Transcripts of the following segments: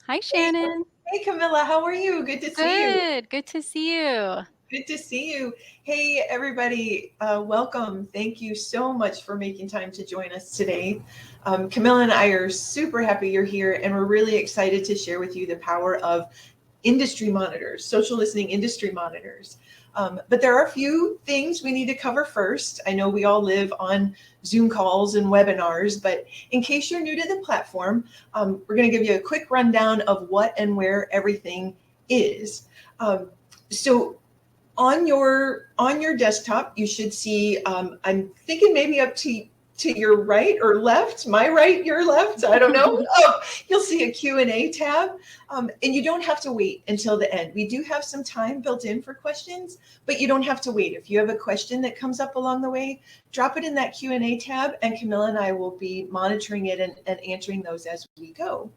Hi, Hey, Shannon. hey Camilla, how are you? Good to see you. Good. Good to see you. Good to see you. Hey, everybody, welcome. Thank you so much for making time to join us today. Camilla and I are super happy you're here, and we're really excited to share with you the power of industry monitors, social listening industry monitors. But there are a few things we need to cover first. I know we all live on Zoom calls and webinars, but in case you're new to the platform, we're going to give you a quick rundown of what and where everything is. So on your desktop, you should see, I'm thinking maybe up to your right or left, my right, your left, I don't know. Oh, you'll see a Q&A tab, and you don't have to wait until the end. We do have some time built in for questions, but you don't have to wait. If you have a question that comes up along the way, drop it in that Q&A tab, and Camilla and I will be monitoring it and answering those as we go.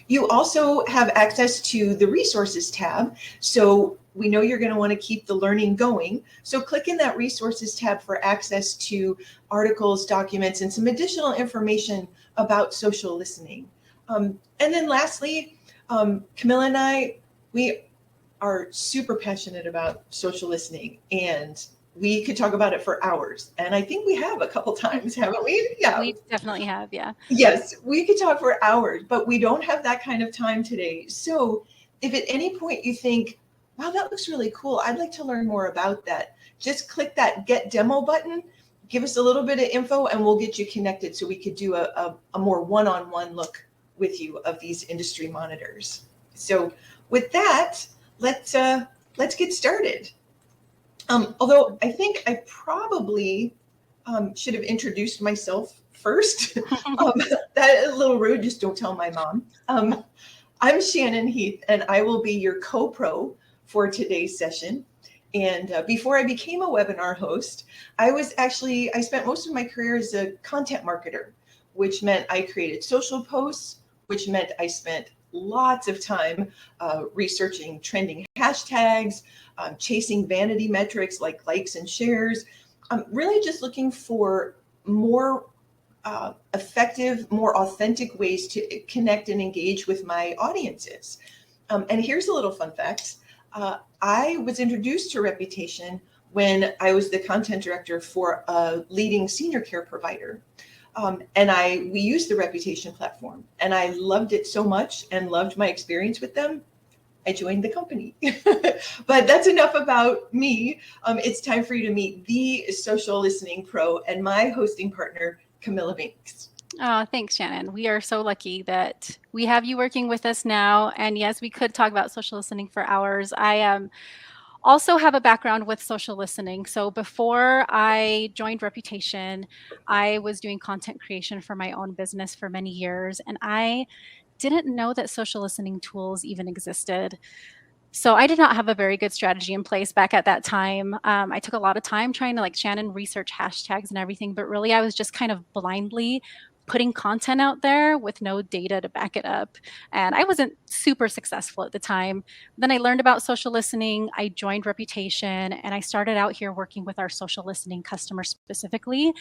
You also have access to the resources tab. So we know you're going to want to keep the learning going. So click in that resources tab for access to articles, documents, and some additional information about social listening. And then lastly, Camilla and I, we are super passionate about social listening, and we could talk about it for hours. And I think we have a couple times, haven't we? Yeah. We definitely have, yeah. Yes, we could talk for hours, but we don't have that kind of time today. So if at any point you think, wow, that looks really cool, I'd like to learn more about that, just click that Get Demo button, give us a little bit of info, and we'll get you connected so we could do a more one-on-one look with you of these industry monitors. So with that, let's get started. Although I think I probably should have introduced myself first. That a little rude, just don't tell my mom. I'm Shannon Heath, and I will be your co-pro for today's session. And before I became a webinar host, I spent most of my career as a content marketer, which meant I created social posts, which meant I spent lots of time researching trending hashtags, chasing vanity metrics like likes and shares. I'm really just looking for more effective, more authentic ways to connect and engage with my audiences. And here's a little fun fact. I was introduced to Reputation when I was the content director for a leading senior care provider. And we used the Reputation platform, and I loved it so much and loved my experience with them. I joined the company. But that's enough about me. It's time for you to meet the social listening pro and my hosting partner, Camilla Binks. Oh, thanks, Shannon. We are so lucky that we have you working with us now. And yes, we could talk about social listening for hours. I also have a background with social listening. So before I joined Reputation, I was doing content creation for my own business for many years. And I didn't know that social listening tools even existed. So I did not have a very good strategy in place back at that time. I took a lot of time trying to, like Shannon, research hashtags and everything, but really I was just kind of blindly putting content out there with no data to back it up. And I wasn't super successful at the time. Then I learned about social listening. I joined Reputation, and I started out here working with our social listening customers specifically,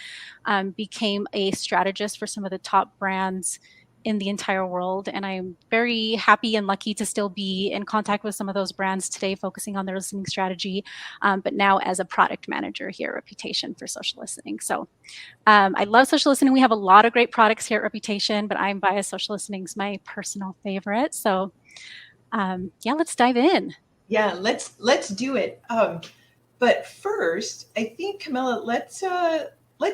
became a strategist for some of the top brands in the entire world. And I'm very happy and lucky to still be in contact with some of those brands today, focusing on their listening strategy, but now as a product manager here at Reputation for social listening. So I love social listening. We have a lot of great products here at Reputation, but I'm biased. Social listening is my personal favorite. So yeah, let's dive in. Yeah, let's do it. But first, I think Camilla, let's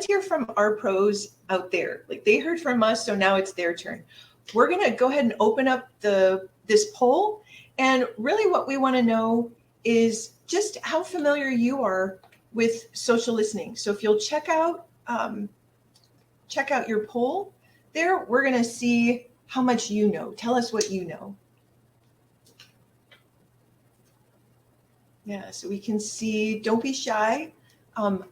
hear from our pros out there. Like they heard from us, so now it's their turn. We're gonna go ahead and open up this poll, and really what we want to know is just how familiar you are with social listening. So if you'll check out your poll there, we're gonna see how much you know. Tell us what you know. Yeah, so we can see, don't be shy.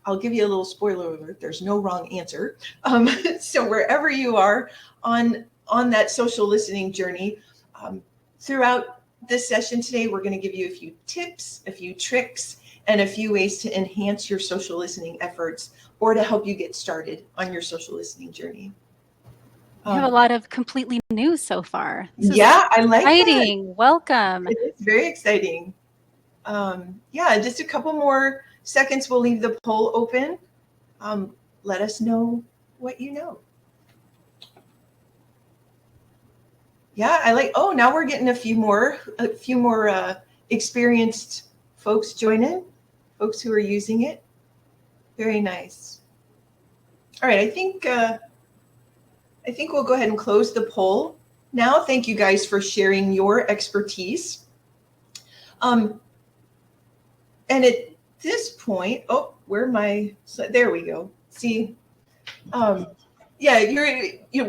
I'll give you a little spoiler alert. There's no wrong answer. So wherever you are on that social listening journey, throughout this session today, we're going to give you a few tips, a few tricks, and a few ways to enhance your social listening efforts or to help you get started on your social listening journey. We have a lot of completely new so far. This is Yeah, I like that. exciting. Welcome. It is very exciting. Yeah, just a couple more seconds. We'll leave the poll open. Let us know what you know. Yeah, I like. Oh, now we're getting a few more experienced folks join in. Folks who are using it. Very nice. All right, I think we'll go ahead and close the poll now. Thank you guys for sharing your expertise. And at this point, oh, there we go. See, yeah,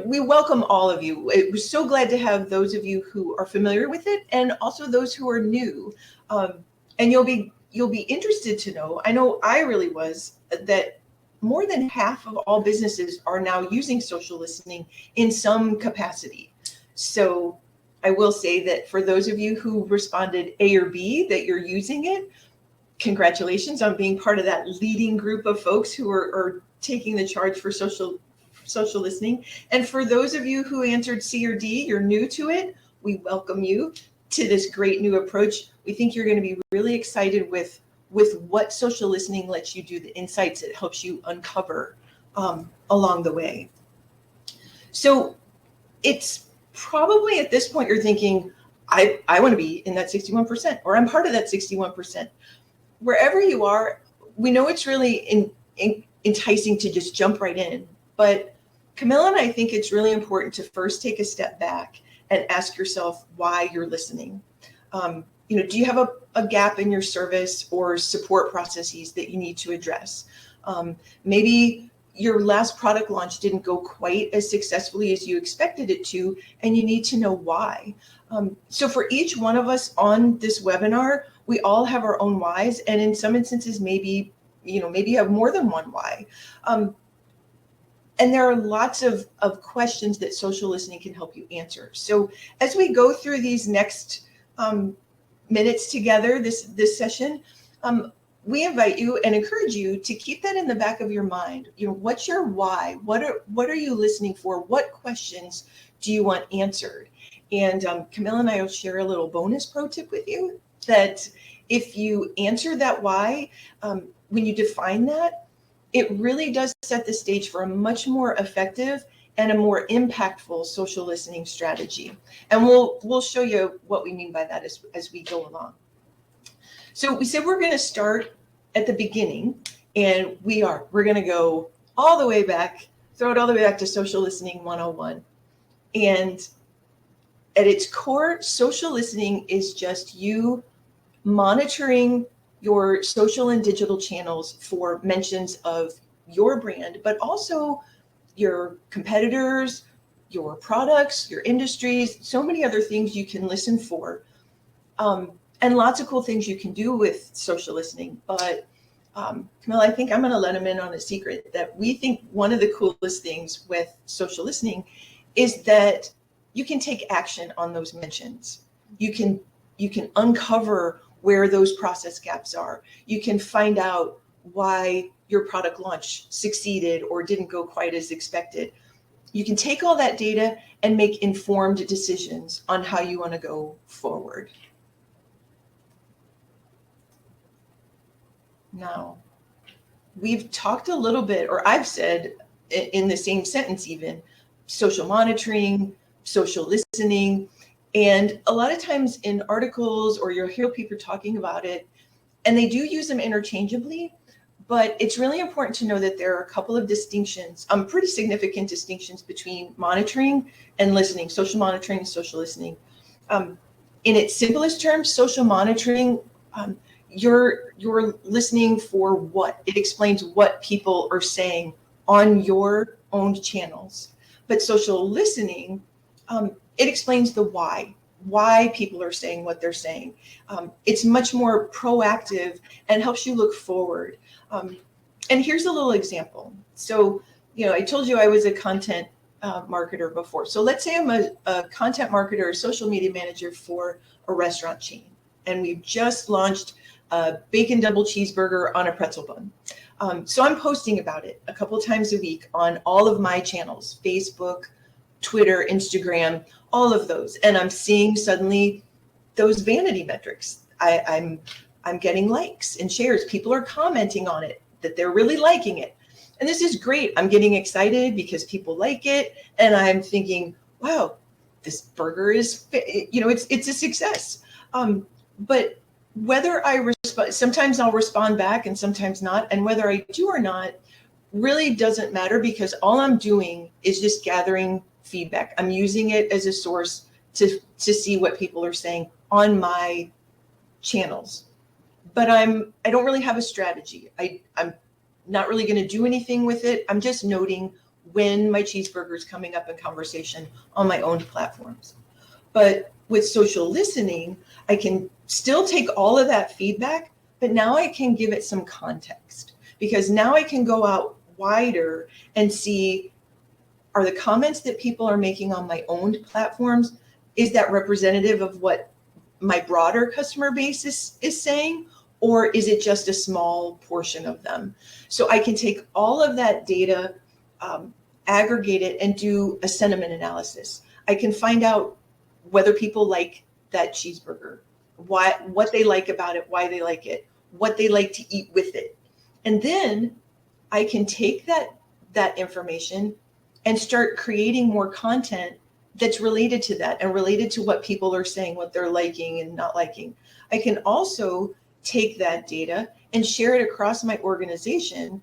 we welcome all of you. We're so glad to have those of you who are familiar with it, and also those who are new. And you'll be interested to know. I know I really was that more than half of all businesses are now using social listening in some capacity. So I will say that for those of you who responded A or B that you're using it, congratulations on being part of that leading group of folks who are taking the charge for social listening. And for those of you who answered C or D, you're new to it, we welcome you to this great new approach. We think you're going to be really excited with what social listening lets you do, the insights it helps you uncover along the way. So it's probably at this point you're thinking, I want to be in that 61%, or I'm part of that 61%. Wherever you are, we know it's really enticing to just jump right in. But Camilla and I think it's really important to first take a step back and ask yourself why you're listening. Do you have a gap in your service or support processes that you need to address? Maybe your last product launch didn't go quite as successfully as you expected it to, and you need to know why. So for each one of us on this webinar, we all have our own whys, and in some instances, maybe you have more than one why. And there are lots of questions that social listening can help you answer. So as we go through these next minutes together, this session, we invite you and encourage you to keep that in the back of your mind. What's your why? What are you listening for? What questions do you want answered? And Camilla and I will share a little bonus pro tip with you that if you answer that why, when you define that, it really does set the stage for a much more effective and a more impactful social listening strategy. And we'll show you what we mean by that as we go along. So we said we're going to start at the beginning, and we're going to go all the way back, throw it all the way back to Social Listening 101. And at its core, social listening is just you monitoring your social and digital channels for mentions of your brand, but also your competitors, your products, your industries, so many other things you can listen for. And lots of cool things you can do with social listening. But Camilla, I think I'm going to let him in on a secret that we think one of the coolest things with social listening is that you can take action on those mentions. You can uncover where those process gaps are. You can find out why your product launch succeeded or didn't go quite as expected. You can take all that data and make informed decisions on how you want to go forward. Now, we've talked a little bit, or I've said in the same sentence even, social monitoring, social listening, and a lot of times in articles or you'll hear people talking about it, and they do use them interchangeably, but it's really important to know that there are a couple of distinctions, pretty significant distinctions between monitoring and listening, social monitoring and social listening. In its simplest terms, social monitoring, you're listening for what? It explains what people are saying on your own channels. But social listening, it explains the why people are saying what they're saying. It's much more proactive and helps you look forward. And here's a little example. So, I told you I was a content marketer before. So let's say I'm a content marketer, a social media manager for a restaurant chain, and we've just launched a bacon double cheeseburger on a pretzel bun. So I'm posting about it a couple times a week on all of my channels, Facebook, Twitter, Instagram, all of those. And I'm seeing suddenly those vanity metrics. I'm getting likes and shares. People are commenting on it, that they're really liking it. And this is great. I'm getting excited because people like it. And I'm thinking, wow, this burger is, it's a success. But whether I respond, sometimes I'll respond back and sometimes not. And whether I do or not really doesn't matter, because all I'm doing is just gathering feedback. I'm using it as a source to see what people are saying on my channels. But I don't really have a strategy. I'm not really going to do anything with it. I'm just noting when my cheeseburger is coming up in conversation on my own platforms. But with social listening, I can still take all of that feedback, but now I can give it some context, because now I can go out wider and see, are the comments that people are making on my own platforms, is that representative of what my broader customer base is saying? Or is it just a small portion of them? So I can take all of that data, aggregate it, and do a sentiment analysis. I can find out whether people like that cheeseburger, what they like about it, why they like it, what they like to eat with it. And then I can take that information and start creating more content that's related to that and related to what people are saying, what they're liking and not liking. I can also take that data and share it across my organization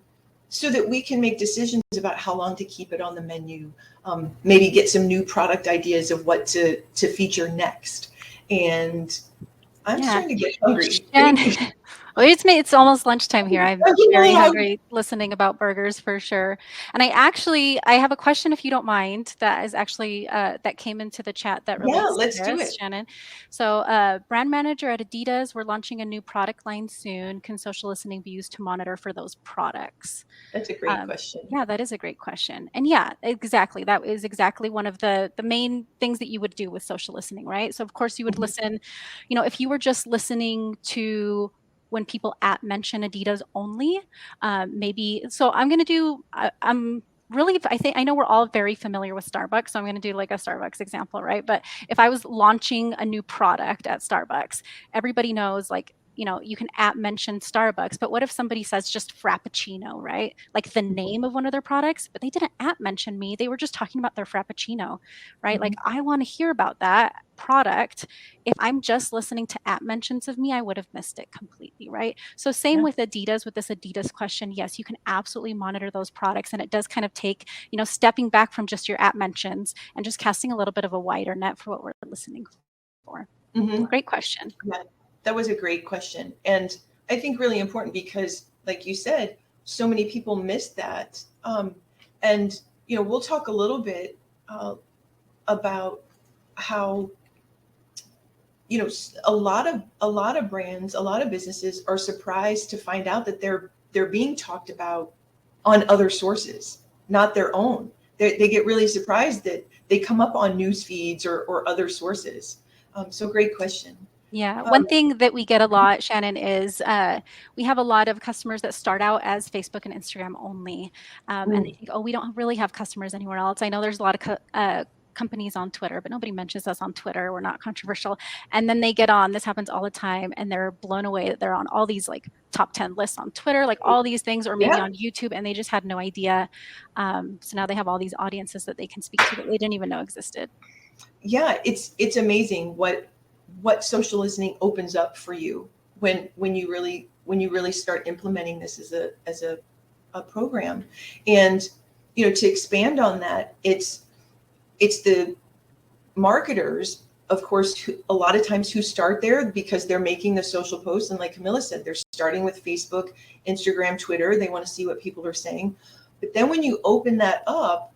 so that we can make decisions about how long to keep it on the menu, maybe get some new product ideas of what to feature next. And I'm starting to get hungry. And well, it's almost lunchtime here. I'm very Yeah. hungry listening about burgers for sure. And I have a question, if you don't mind, that is actually that came into the chat that Yeah, relates to let's do this, it. Shannon. So brand manager at Adidas, we're launching a new product line soon. Can social listening be used to monitor for those products? That's a great question. Yeah, that is a great question. And yeah, exactly. That is exactly one of the main things that you would do with social listening, right? So of course you would Mhm. listen, if you were just listening to when people at mention Adidas only, maybe. So I'm going to do, I'm really, I think, I know we're all very familiar with Starbucks. So I'm going to do like a Starbucks example, right? But if I was launching a new product at Starbucks, everybody knows like, you can at mention Starbucks, but what if somebody says just Frappuccino, right? Like the name of one of their products, but they didn't at mention me. They were just talking about their Frappuccino, right? Like Mhm. I want to hear about that product. If I'm just listening to at mentions of me, I would have missed it completely, right? So same Yeah. with Adidas, with this Adidas question. Yes, you can absolutely monitor those products. And it does kind of take, stepping back from just your at mentions and just casting a little bit of a wider net for what we're listening for. Mhm. Great question. Yeah, that was a great question. And I think really important because, like you said, so many people miss that. And, we'll talk a little bit about how, a lot of brands, a lot of businesses are surprised to find out that they're being talked about on other sources, not their own. They get really surprised that they come up on news feeds or other sources. So great question. Yeah, one Um, thing that we get a lot, Shannon, is we have a lot of customers that start out as Facebook and Instagram only, and they think, oh, we don't really have customers anywhere else. I know there's a lot of companies on Twitter, but nobody mentions us on Twitter. We're not controversial. And then they get on, this happens all the time, and they're blown away that they're on all these like top 10 lists on Twitter, like all these things, or maybe yeah, on YouTube, and they just had no idea. So now they have all these audiences that they can speak to that they didn't even know existed. yeah, it's amazing what social listening opens up for you when you really start implementing this as a program. And to expand on that, it's the marketers, of course, a lot of times who start there because they're making the social posts, and like Camilla said, they're starting with Facebook, Instagram, Twitter. They want to see what people are saying. But then when you open that up,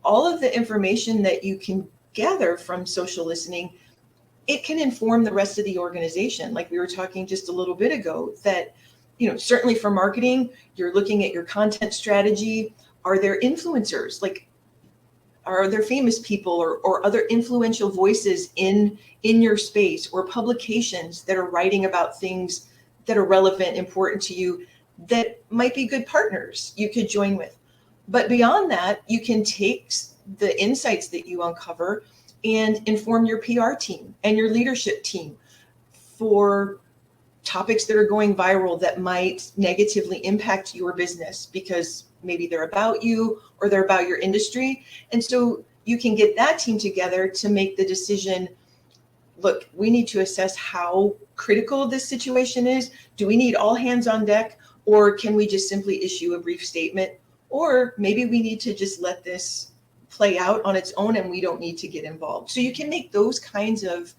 all of the information that you can gather from social listening, it can inform the rest of the organization. Like we were talking just a little bit ago, that, certainly for marketing, you're looking at your content strategy. Are there influencers? Like, are there famous people or other influential voices in your space, or publications that are writing about things that are relevant, important to you, that might be good partners you could join with? But beyond that, you can take the insights that you uncover and inform your PR team and your leadership team for topics that are going viral that might negatively impact your business because maybe they're about you or they're about your industry. And so you can get that team together to make the decision, look, we need to assess how critical this situation is. Do we need all hands on deck, or can we just simply issue a brief statement? Or maybe we need to just let this play out on its own and we don't need to get involved. So you can make those kinds of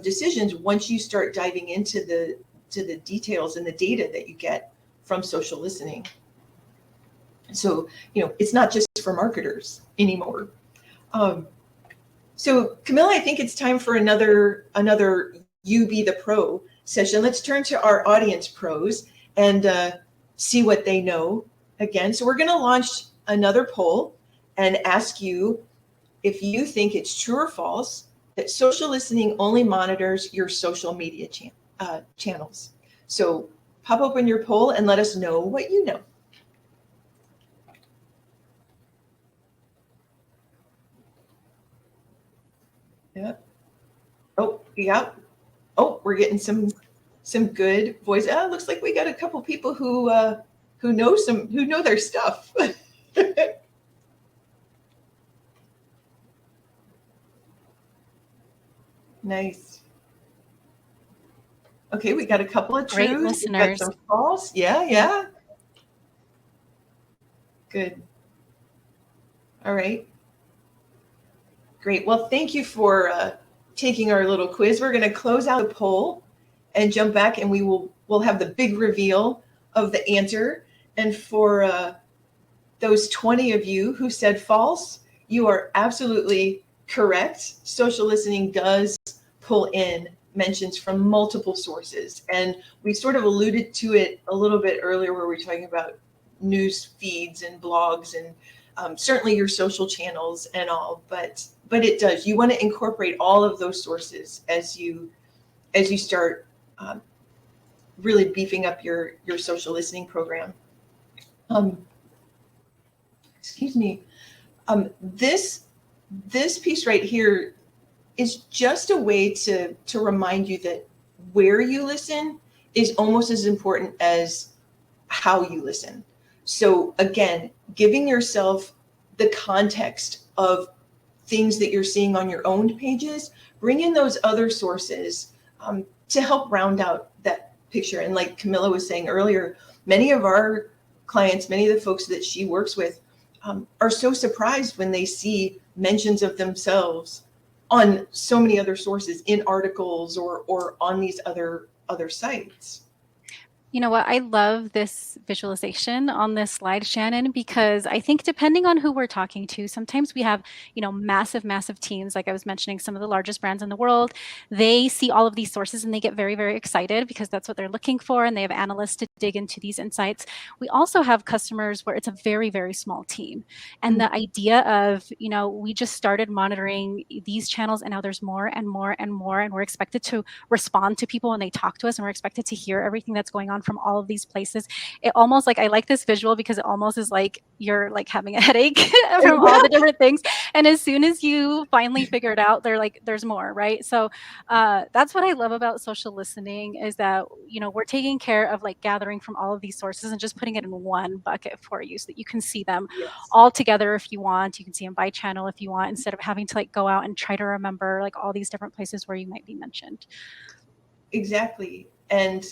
decisions once you start diving into the details and the data that you get from social listening. So, it's not just for marketers anymore. So Camilla, I think it's time for another You Be the Pro session. Let's turn to our audience pros and see what they know again. So we're going to launch another poll and ask you if you think it's true or false that social listening only monitors your social media channels. So pop open your poll and let us know what you know. Yep. Oh, yeah. Oh, we're getting some good voice. It looks like we got a couple people who know their stuff. Nice. Okay, we got a couple of Great truths. listeners. We got some false. Yeah. Good. All right. Great. Well, thank you for taking our little quiz. We're going to close out the poll and jump back, and we'll have the big reveal of the answer. And for those 20 of you who said false, you are absolutely correct. Social listening does pull in mentions from multiple sources. And we sort of alluded to it a little bit earlier where we were talking about news feeds and blogs and certainly your social channels and all, but it does. You want to incorporate all of those sources as you start really beefing up your social listening program. Excuse me. This piece right here is just a way to remind you that where you listen is almost as important as how you listen. So again, giving yourself the context of things that you're seeing on your own pages, bring in those other sources to help round out that picture. And like Camilla was saying earlier, many of our clients, many of the folks that she works with are so surprised when they see mentions of themselves on so many other sources in articles or on these other sites. You know what? I love this visualization on this slide, Shannon, because I think depending on who we're talking to, sometimes we have, massive, massive teams. Like I was mentioning, some of the largest brands in the world, they see all of these sources and they get very, very excited because that's what they're looking for. And they have analysts to dig into these insights. We also have customers where it's a very, very small team. And the idea of, we just started monitoring these channels and now there's more and more and more. And we're expected to respond to people when they talk to us and we're expected to hear everything that's going on from all of these places. It almost I like this visual because it almost is like you're having a headache from all the different things. And as soon as you finally figure it out, there's more, right? So that's what I love about social listening is that, we're taking care of gathering from all of these sources and just putting it in one bucket for you so that you can see them all together if you want. You can see them by channel if you want, instead of having to go out and try to remember all these different places where you might be mentioned. Exactly. And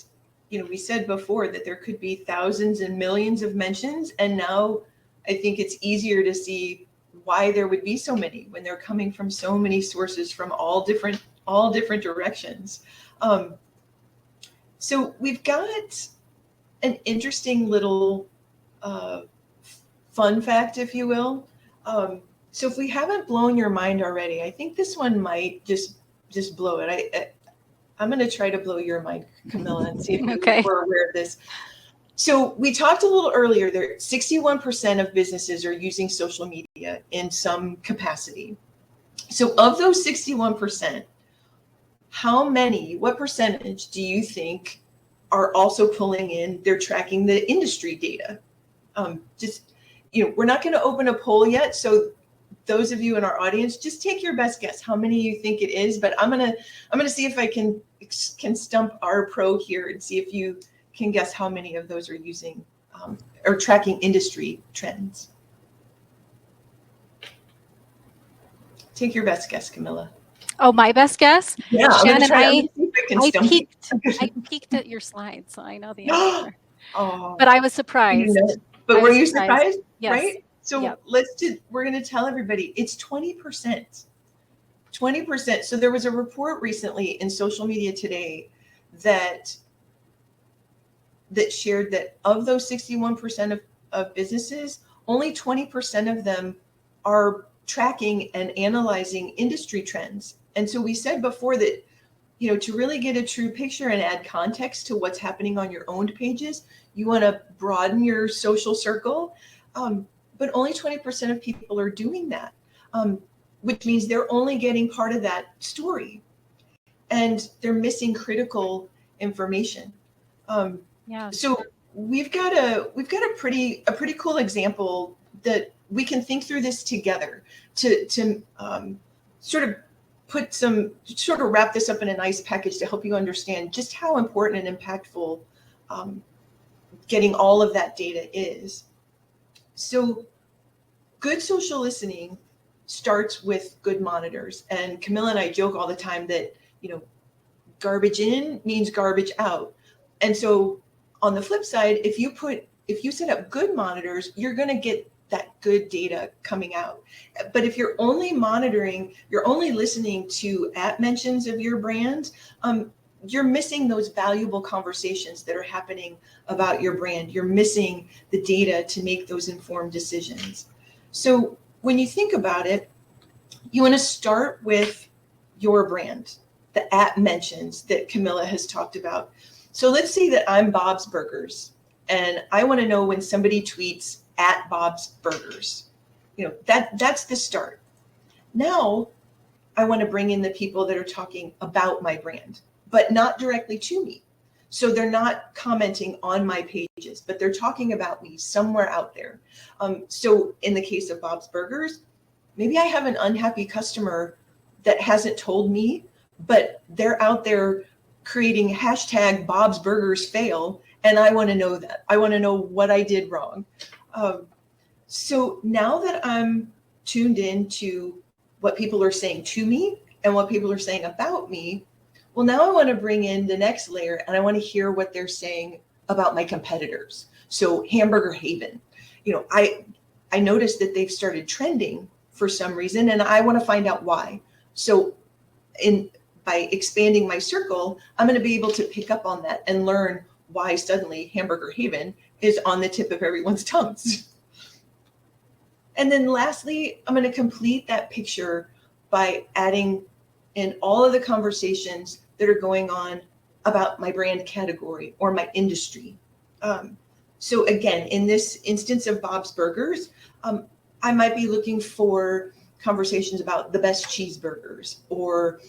we said before that there could be thousands and millions of mentions, and now I think it's easier to see why there would be so many when they're coming from so many sources from all different directions. So we've got an interesting little fun fact, if you will. So if we haven't blown your mind already, I think this one might just blow it. I'm going to try to blow your mind, Camilla, and see if you were aware of this. So we talked a little earlier there, 61% of businesses are using social media in some capacity. So of those 61%, what percentage do you think are also pulling in, they're tracking the industry data? we're not going to open a poll yet. So those of you in our audience, just take your best guess how many you think it is. But I'm gonna see if I can stump our pro here and see if you can guess how many of those are using or tracking industry trends. Take your best guess, Camilla. Oh, my best guess? Yeah, Shannon, I peeked at your slides, so I know the answer. Oh, but I was surprised. But were you surprised? Yes. Right? So we're going to tell everybody it's 20%. 20%. So there was a report recently in Social Media Today that shared that of those 61% of businesses, only 20% of them are tracking and analyzing industry trends. And so we said before that, to really get a true picture and add context to what's happening on your owned pages, you want to broaden your social circle. But only 20% of people are doing that, which means they're only getting part of that story, and they're missing critical information. So we've got a pretty cool example that we can think through this together to sort of wrap this up in a nice package to help you understand just how important and impactful getting all of that data is. So good social listening starts with good monitors. And Camilla and I joke all the time that, garbage in means garbage out. And so on the flip side, if you set up good monitors, you're going to get that good data coming out. But if you're only monitoring, you're only listening to @mentions of your brand, you're missing those valuable conversations that are happening about your brand. You're missing the data to make those informed decisions. So when you think about it, you want to start with your brand, the @mentions that Camilla has talked about. So let's say that I'm Bob's Burgers, and I want to know when somebody tweets @Bob's Burgers. That's the start. Now I want to bring in the people that are talking about my brand, but not directly to me. So they're not commenting on my pages, but they're talking about me somewhere out there. So in the case of Bob's Burgers, maybe I have an unhappy customer that hasn't told me, but they're out there creating hashtag Bob's Burgers fail. And I want to know that. I want to know what I did wrong. So now that I'm tuned in to what people are saying to me and what people are saying about me, well, now I want to bring in the next layer, and I want to hear what they're saying about my competitors. So Hamburger Haven, I noticed that they've started trending for some reason, and I want to find out why. So by expanding my circle, I'm going to be able to pick up on that and learn why suddenly Hamburger Haven is on the tip of everyone's tongues. And then lastly, I'm going to complete that picture by adding in all of the conversations that are going on about my brand category or my industry. So again, in this instance of Bob's Burgers, I might be looking for conversations about the best cheeseburgers, or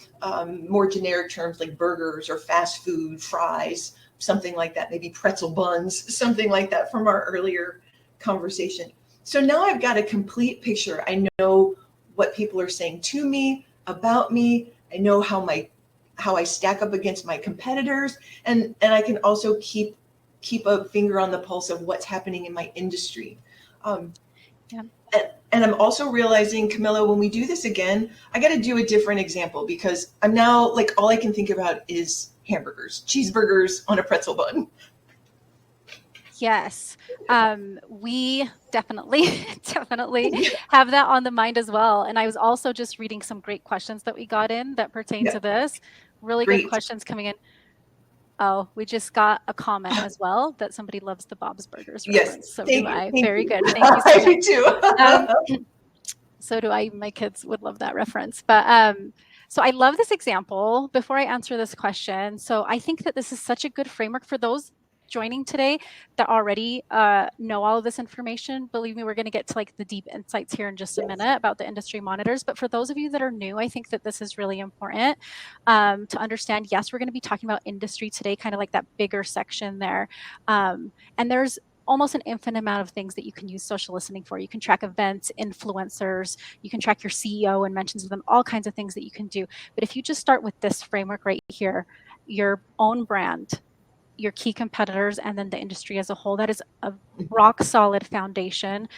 more generic terms like burgers or fast food, fries, something like that, maybe pretzel buns, something like that from our earlier conversation. So now I've got a complete picture. I know what people are saying to me, about me. I know how I stack up against my competitors, and I can also keep a finger on the pulse of what's happening in my industry. And I'm also realizing, Camilla, when we do this again, I got to do a different example, because I'm now all I can think about is hamburgers, cheeseburgers on a pretzel bun. Yes, we definitely have that on the mind as well. And I was also just reading some great questions that we got in that pertain to this. Really good questions coming in. Oh, we just got a comment as well that somebody loves the Bob's Burgers reference. So do I. Very good. Thank you so much. Me too. So do I. My kids would love that reference. But so I love this example. Before I answer this question, so I think that this is such a good framework for those joining today that already know all of this information. Believe me, we're going to get to the deep insights here in just a minute about the industry monitors. But for those of you that are new, I think that this is really important to understand. Yes, we're going to be talking about industry today, kind of like that bigger section there. And there's almost an infinite amount of things that you can use social listening for. You can track events, influencers, you can track your CEO and mentions of them, all kinds of things that you can do. But if you just start with this framework right here, your own brand, your key competitors, and then the industry as a whole, that is a rock solid foundation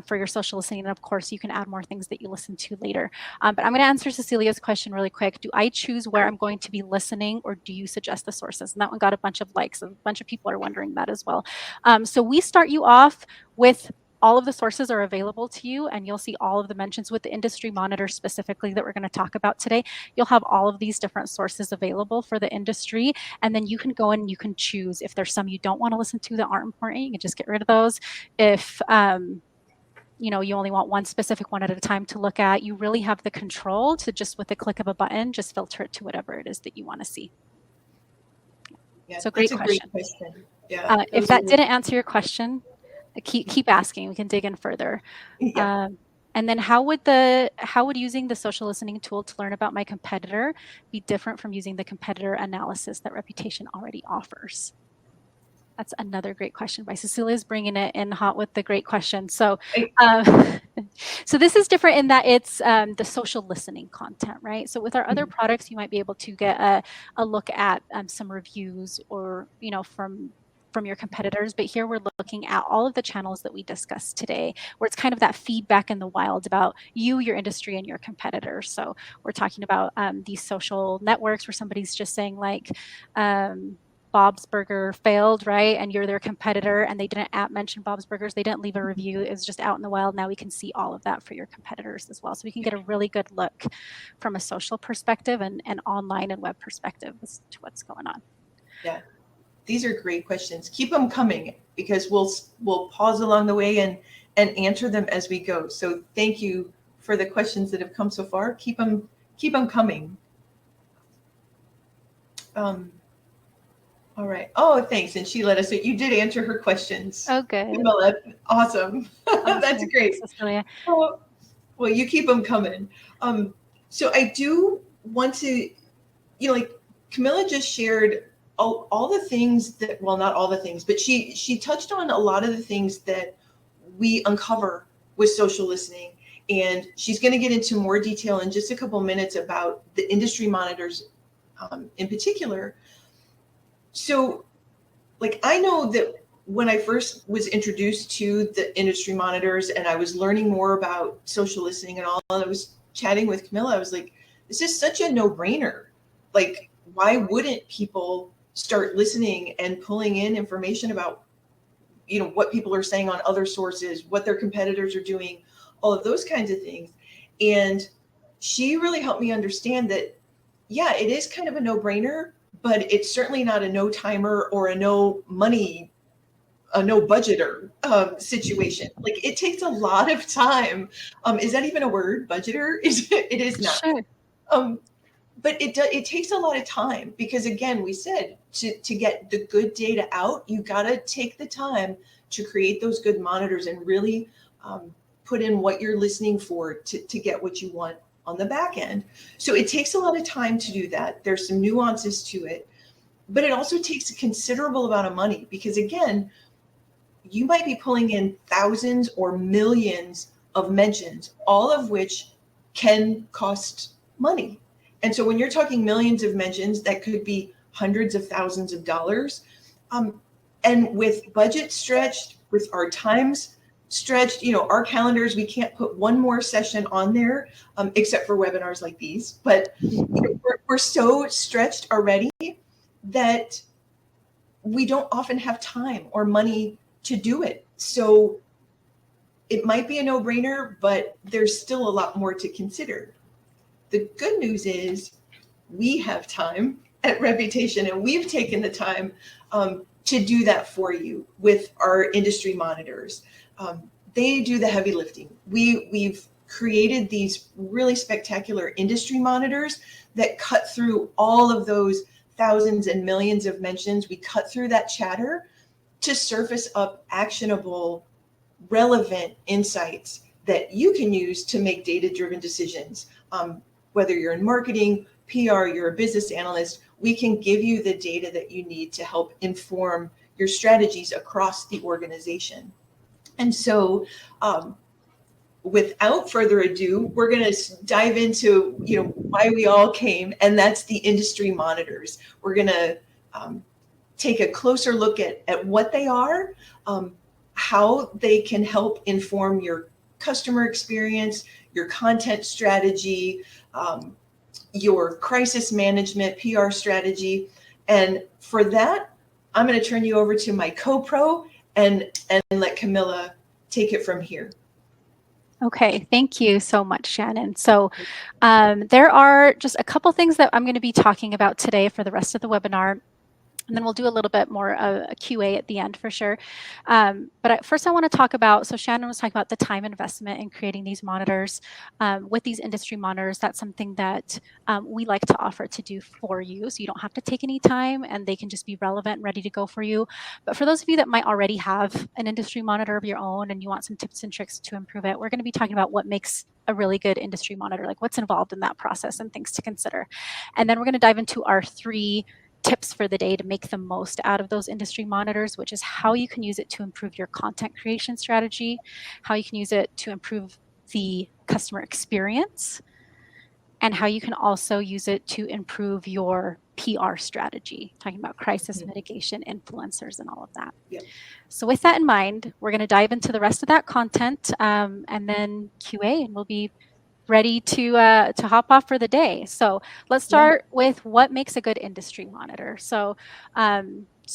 for your social listening. And of course, you can add more things that you listen to later. But I'm going to answer Cecilia's question really quick. Do I choose where I'm going to be listening, or do you suggest the sources? And that one got a bunch of likes. A bunch of people are wondering that as well. So we start you off with all of the sources are available to you, and you'll see all of the mentions with the industry monitor specifically that we're going to talk about today. You'll have all of these different sources available for the industry, and then you can go in and you can choose. If there's some you don't want to listen to that aren't important, you can just get rid of those. If you only want one specific one at a time to look at, you really have the control to just, with the click of a button, just filter it to whatever it is that you want to see. Yeah, So great question. question. Yeah. If that didn't answer your question, keep asking. We can dig in further. Yeah. And then how would using the social listening tool to learn about my competitor be different from using the competitor analysis that Reputation already offers? That's another great question by Cecilia's bringing it in hot with the great question. So, so this is different in that it's the social listening content, right? So with our other products, you might be able to get a look at some reviews or, from your competitors. But here we're looking at all of the channels that we discussed today, where it's kind of that feedback in the wild about you, your industry, and your competitors. So we're talking about these social networks where somebody's just saying like, Bob's Burger failed, right? And you're their competitor, and they didn't mention Bob's Burgers. They didn't leave a review. It was just out in the wild. Now we can see all of that for your competitors as well. So we can get a really good look from a social perspective and online and web perspective as to what's going on. Yeah, these are great questions. Keep them coming, because we'll pause along the way and answer them as we go. So thank you for the questions that have come so far. Keep them coming. All right. Oh, thanks. And she let us know you did answer her questions. Oh, good. Camilla, awesome. That's great. Cecilia. Well, you keep them coming. So I do want to, like Camilla just shared all the things that, well, not all the things, but she touched on a lot of the things that we uncover with social listening. And she's going to get into more detail in just a couple minutes about the industry monitors in particular. So, I know that when I first was introduced to the industry monitors and I was learning more about social listening and all, and I was chatting with Camilla, I was like, this is such a no-brainer. Like, why wouldn't people start listening and pulling in information about, what people are saying on other sources, what their competitors are doing, all of those kinds of things. And she really helped me understand that, yeah, it is kind of a no-brainer, but it's certainly not a no timer or a no money, a no budgeter situation. Like, it takes a lot of time. Is that even a word? Budgeter? It is not. Sure. But it takes a lot of time, because again, we said to get the good data out, you got to take the time to create those good monitors and really put in what you're listening for to get what you want on the back end. So it takes a lot of time to do that. There's some nuances to it, but it also takes a considerable amount of money, because again, you might be pulling in thousands or millions of mentions, all of which can cost money. And so when you're talking millions of mentions, that could be hundreds of thousands of dollars. And with budget stretched, with our times stretched, our calendars, we can't put one more session on there, except for webinars like these. But we're so stretched already that we don't often have time or money to do it. So it might be a no-brainer, but there's still a lot more to consider. The good news is we have time at Reputation, and we've taken the time to do that for you with our industry monitors. They do the heavy lifting. We've created these really spectacular industry monitors that cut through all of those thousands and millions of mentions. We cut through that chatter to surface up actionable, relevant insights that you can use to make data-driven decisions. Whether you're in marketing, PR, you're a business analyst, we can give you the data that you need to help inform your strategies across the organization. And so, without further ado, we're going to dive into, why we all came, and that's the industry monitors. We're going to take a closer look at what they are, how they can help inform your customer experience, your content strategy, your crisis management, PR strategy. And for that, I'm going to turn you over to my co-pro and let Camilla take it from here. Okay, thank you so much, Shannon. So there are just a couple things that I'm going to be talking about today for the rest of the webinar. And then we'll do a little bit more of a QA at the end for sure. But first I want to talk about, so Shannon was talking about the time investment in creating these monitors. With these industry monitors, that's something that we like to offer to do for you. So you don't have to take any time and they can just be relevant and ready to go for you. But for those of you that might already have an industry monitor of your own and you want some tips and tricks to improve it, we're going to be talking about what makes a really good industry monitor, like what's involved in that process and things to consider. And then we're going to dive into our 3 tips for the day to make the most out of those industry monitors, which is how you can use it to improve your content creation strategy, how you can use it to improve the customer experience, and how you can also use it to improve your PR strategy, talking about crisis mitigation, influencers, and all of that. Yep. So with that in mind, we're going to dive into the rest of that content and then QA, and we'll be ready to hop off for the day. So let's start with what makes a good industry monitor. So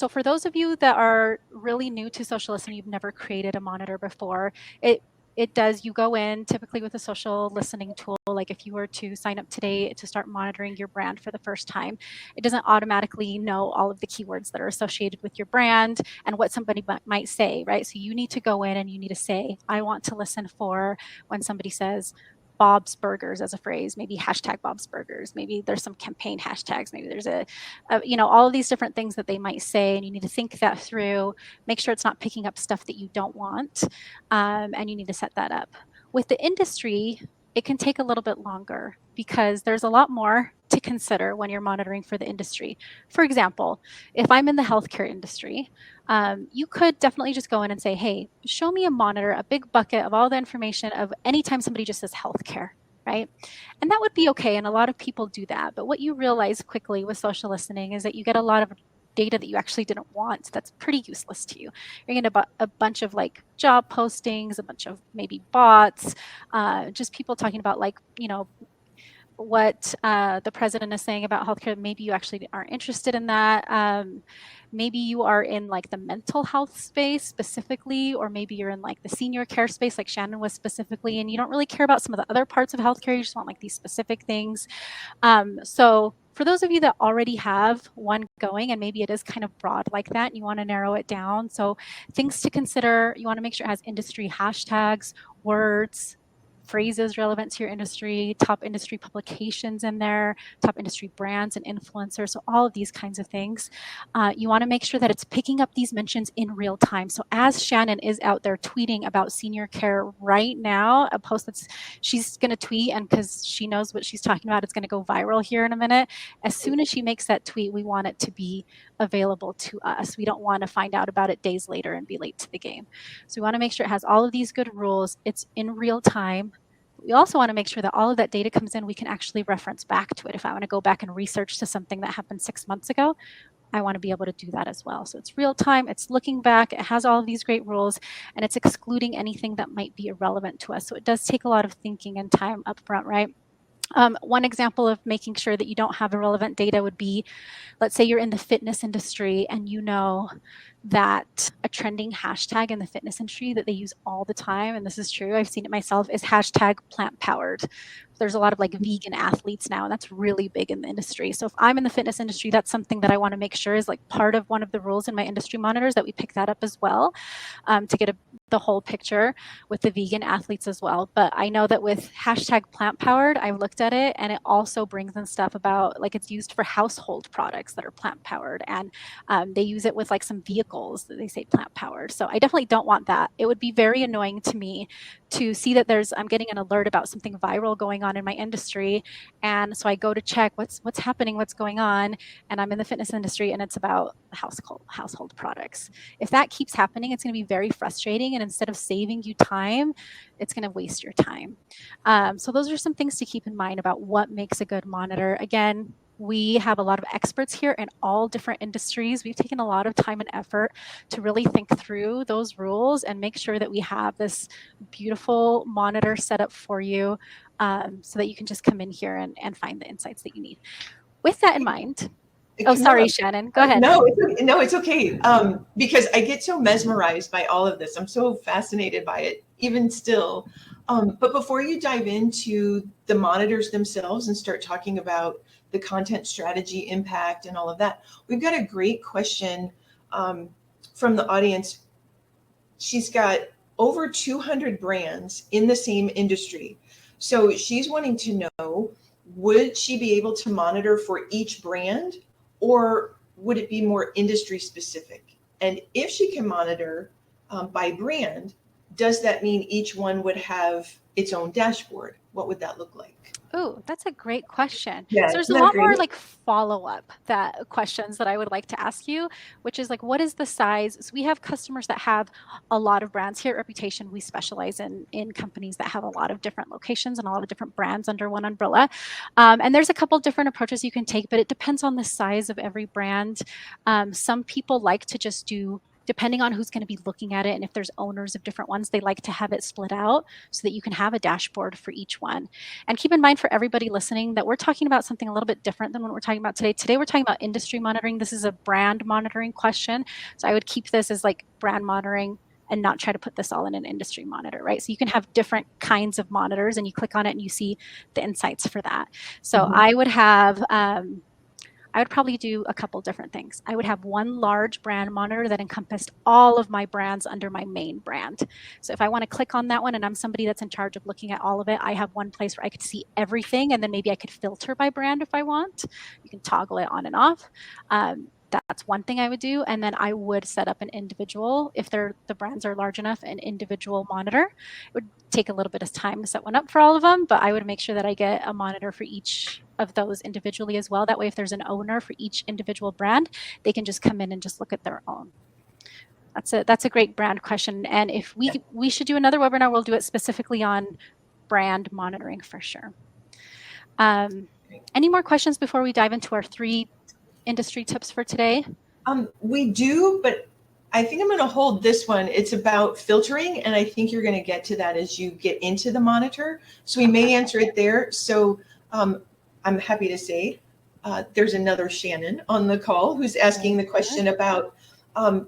for those of you that are really new to social listening, you've never created a monitor before, you go in typically with a social listening tool. Like if you were to sign up today to start monitoring your brand for the first time, it doesn't automatically know all of the keywords that are associated with your brand and what somebody might say, right? So you need to go in and you need to say, I want to listen for when somebody says Bob's Burgers as a phrase, maybe hashtag Bob's Burgers, maybe there's some campaign hashtags, maybe there's all of these different things that they might say, and you need to think that through, make sure it's not picking up stuff that you don't want, and you need to set that up. With the industry, it can take a little bit longer because there's a lot more to consider when you're monitoring for the industry. For example, if I'm in the healthcare industry, you could definitely just go in and say, hey, show me a monitor, a big bucket of all the information of anytime somebody just says healthcare, right? And that would be okay. And a lot of people do that. But what you realize quickly with social listening is that you get a lot of data that you actually didn't want that's pretty useless to you. You're going to get a bunch of like job postings, a bunch of maybe bots, just people talking about like, what the president is saying about healthcare. Maybe you actually aren't interested in that. Maybe you are in like the mental health space specifically, or maybe you're in like the senior care space like Shannon was specifically, and you don't really care about some of the other parts of healthcare. You just want like these specific things. So for those of you that already have one going and maybe it is kind of broad like that and you want to narrow it down, so things to consider, you want to make sure it has industry hashtags, words, phrases relevant to your industry, top industry publications in there, top industry brands and influencers, so all of these kinds of things. You want to make sure that it's picking up these mentions in real time. So as Shannon is out there tweeting about senior care right now, a post that's she's going to tweet, and because she knows what she's talking about, it's going to go viral here in a minute. As soon as she makes that tweet, we want it to be available to us. We don't want to find out about it days later and be late to the game. So we want to make sure it has all of these good rules. It's in real time. We also want to make sure that all of that data comes in, we can actually reference back to it. If I want to go back and research to something that happened 6 months ago, I want to be able to do that as well. So it's real time, it's looking back, it has all of these great rules, and it's excluding anything that might be irrelevant to us. So it does take a lot of thinking and time up front, right? One example of making sure that you don't have irrelevant data would be, let's say you're in the fitness industry and you know that a trending hashtag in the fitness industry that they use all the time, and this is true, I've seen it myself, is hashtag plant powered. There's a lot of like vegan athletes now, and that's really big in the industry. So if I'm in the fitness industry, that's something that I want to make sure is like part of one of the rules in my industry monitors, that we pick that up as well, to get the whole picture with the vegan athletes as well. But I know that with hashtag plant powered, I looked at it and it also brings in stuff about like it's used for household products that are plant powered, and they use it with like some vehicle goals that they say plant powered. So I definitely don't want that. It would be very annoying to me to see that I'm getting an alert about something viral going on in my industry. And so I go to check what's happening, what's going on. And I'm in the fitness industry and it's about household products. If that keeps happening, it's going to be very frustrating. And instead of saving you time, it's going to waste your time. So those are some things to keep in mind about what makes a good monitor. Again, we have a lot of experts here in all different industries. We've taken a lot of time and effort to really think through those rules and make sure that we have this beautiful monitor set up for you, so that you can just come in here and find the insights that you need. With that in mind, oh, Camilla, sorry, Shannon, go ahead. no, it's okay. Because I get so mesmerized by all of this. I'm so fascinated by it, even still. But before you dive into the monitors themselves and start talking about the content strategy impact and all of that, we've got a great question from the audience. She's got over 200 brands in the same industry. So she's wanting to know, would she be able to monitor for each brand, or would it be more industry specific? And if she can monitor by brand, does that mean each one would have its own dashboard? What would that look like? Oh, that's a great question. Yeah, So there's a isn't that lot more great? like follow-up that questions that I would like to ask you, which is like, what is the size? So we have customers that have a lot of brands. Here at Reputation, we specialize in companies that have a lot of different locations and a lot of different brands under one umbrella. And there's a couple of different approaches you can take, but it depends on the size of every brand. Some people like to just do, depending on who's going to be looking at it, and if there's owners of different ones, they like to have it split out so that you can have a dashboard for each one. And keep in mind, for everybody listening, that we're talking about something a little bit different than what we're talking about today. Today, we're talking about industry monitoring. This is a brand monitoring question. So I would keep this as like brand monitoring and not try to put this all in an industry monitor, right? So you can have different kinds of monitors and you click on it and you see the insights for that. So I would have, I would probably do a couple different things. I would have one large brand monitor that encompassed all of my brands under my main brand. So if I want to click on that one and I'm somebody that's in charge of looking at all of it, I have one place where I could see everything, and then maybe I could filter by brand if I want. You can toggle it on and off. That's one thing I would do. And then I would set up an individual, if the brands are large enough, an individual monitor. It would take a little bit of time to set one up for all of them, but I would make sure that I get a monitor for each of those individually as well. That way, if there's an owner for each individual brand, they can just come in and just look at their own. That's a great brand question. And if we should do another webinar, we'll do it specifically on brand monitoring for sure. Any more questions before we dive into our 3 industry tips for today? We do, but I think I'm going to hold this one. It's about filtering, and I think you're going to get to that as you get into the monitor. So we may answer it there. So I'm happy to say there's another Shannon on the call who's asking the question about,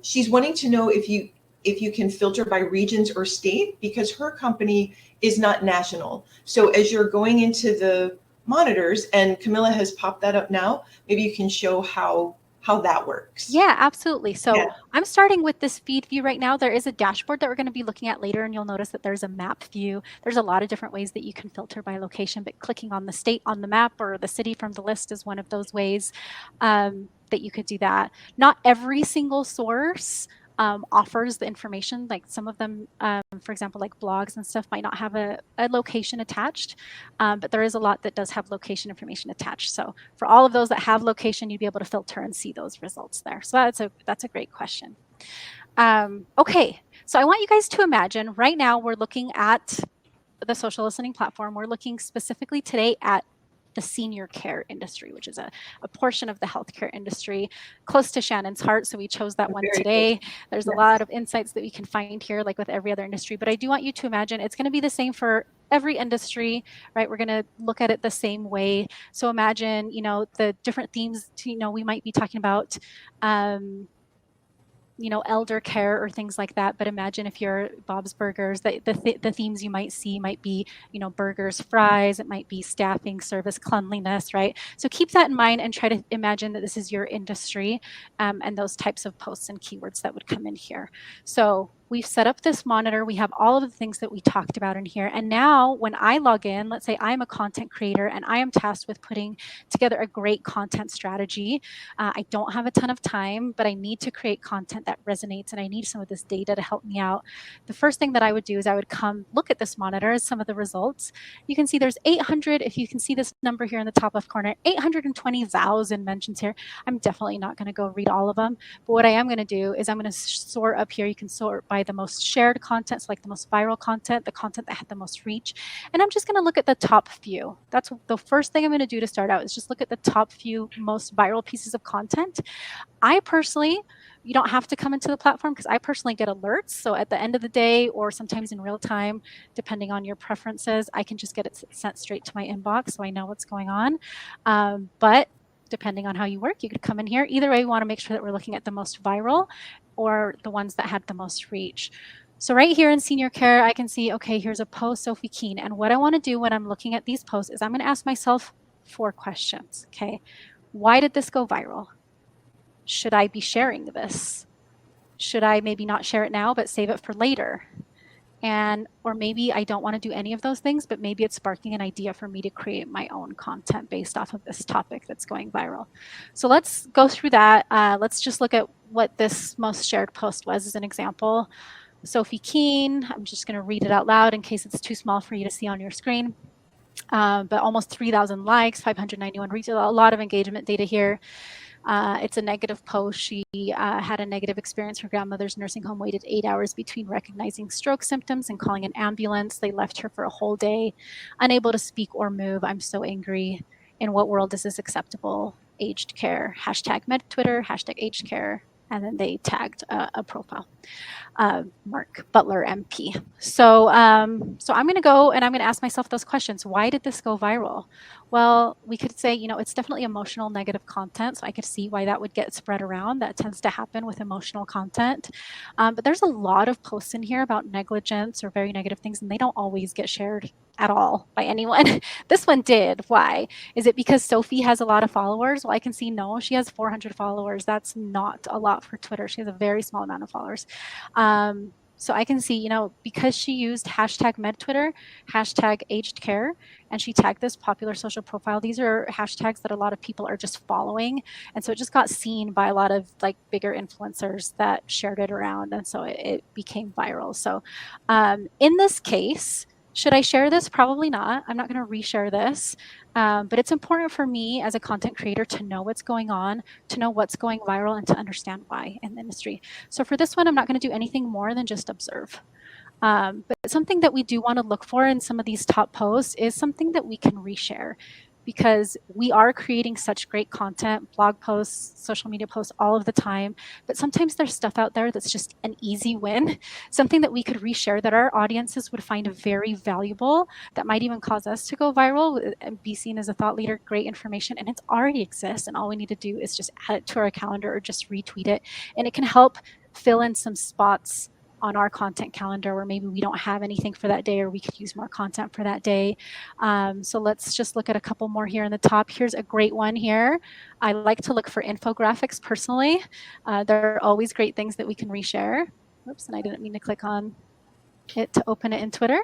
she's wanting to know if you can filter by regions or state, because her company is not national. So as you're going into the monitors, and Camilla has popped that up now, maybe you can show how that works. Yeah, absolutely. So I'm starting with this feed view right now. There is a dashboard that we're going to be looking at later, and you'll notice that there's a map view. There's a lot of different ways that you can filter by location, but clicking on the state on the map or the city from the list is one of those ways that you could do that. Not every single source offers the information. Like some of them, for example, like blogs and stuff might not have a location attached, but there is a lot that does have location information attached. So for all of those that have location, you'd be able to filter and see those results there. So that's a great question. Okay, so I want you guys to imagine right now we're looking at the social listening platform. We're looking specifically today at the senior care industry, which is a portion of the healthcare industry close to Shannon's heart. So we chose that one today. There's a lot of insights that we can find here, like with every other industry. But I do want you to imagine it's going to be the same for every industry, right? We're going to look at it the same way. So imagine, the different themes, we might be talking about, elder care or things like that. But imagine if you're Bob's Burgers, the themes you might see might be, burgers, fries, it might be staffing, service, cleanliness, right? So keep that in mind and try to imagine that this is your industry and those types of posts and keywords that would come in here. So We've set up this monitor. We have all of the things that we talked about in here. And now when I log in, let's say I'm a content creator and I am tasked with putting together a great content strategy. I don't have a ton of time, but I need to create content that resonates and I need some of this data to help me out. The first thing that I would do is I would come look at this monitor, some of the results. You can see there's 800, if you can see this number here in the top left corner, 820,000 mentions here. I'm definitely not going to go read all of them. But what I am going to do is I'm going to sort up here. You can sort by the most shared content, so like the most viral content, the content that had the most reach. And I'm just going to look at the top few. That's the first thing I'm going to do to start out is just look at the top few most viral pieces of content. I personally, you don't have to come into the platform because I personally get alerts. So at the end of the day, or sometimes in real time, depending on your preferences, I can just get it sent straight to my inbox so I know what's going on. But depending on how you work, you could come in here. Either way, we want to make sure that we're looking at the most viral or the ones that had the most reach. So right here in senior care, I can see, okay, here's a post, Sophie Keene. And what I want to do when I'm looking at these posts is I'm going to ask myself 4 questions. Okay. Why did this go viral? Should I be sharing this? Should I maybe not share it now, but save it for later? And, or maybe I don't want to do any of those things, but maybe it's sparking an idea for me to create my own content based off of this topic that's going viral. So let's go through that. Let's just look at what this most shared post was as an example. Sophie Keene, I'm just going to read it out loud in case it's too small for you to see on your screen. But almost 3,000 likes, 591 reach, a lot of engagement data here. It's a negative post. She had a negative experience. Her grandmother's nursing home waited 8 hours between recognizing stroke symptoms and calling an ambulance. They left her for a whole day, unable to speak or move. I'm so angry. In what world is this acceptable? Aged care. Hashtag med Twitter, hashtag aged care. And then they tagged a profile. Mark Butler, MP. So I'm going to go and I'm going to ask myself those questions. Why did this go viral? Well, we could say, it's definitely emotional negative content. So I could see why that would get spread around. That tends to happen with emotional content. But there's a lot of posts in here about negligence or very negative things, and they don't always get shared at all by anyone. This one did. Why? Is it because Sophie has a lot of followers? Well, I can see no, she has 400 followers. That's not a lot for Twitter. She has a very small amount of followers. So I can see, because she used hashtag MedTwitter, hashtag aged care, and she tagged this popular social profile. These are hashtags that a lot of people are just following. And so it just got seen by a lot of like bigger influencers that shared it around. And so it became viral. So in this case, should I share this? Probably not. I'm not going to reshare this. But it's important for me as a content creator to know what's going on, to know what's going viral, and to understand why in the industry. So for this one, I'm not going to do anything more than just observe. But something that we do want to look for in some of these top posts is something that we can reshare, because we are creating such great content, blog posts, social media posts all of the time. But sometimes there's stuff out there that's just an easy win, something that we could reshare that our audiences would find very valuable, that might even cause us to go viral and be seen as a thought leader, great information, and it's already exists. And all we need to do is just add it to our calendar or just retweet it. And it can help fill in some spots on our content calendar where maybe we don't have anything for that day, or we could use more content for that day. So let's just look at a couple more here in the top. Here's a great one here. I like to look for infographics personally. There are always great things that we can reshare. Oops, and I didn't mean to click on it to open it in Twitter.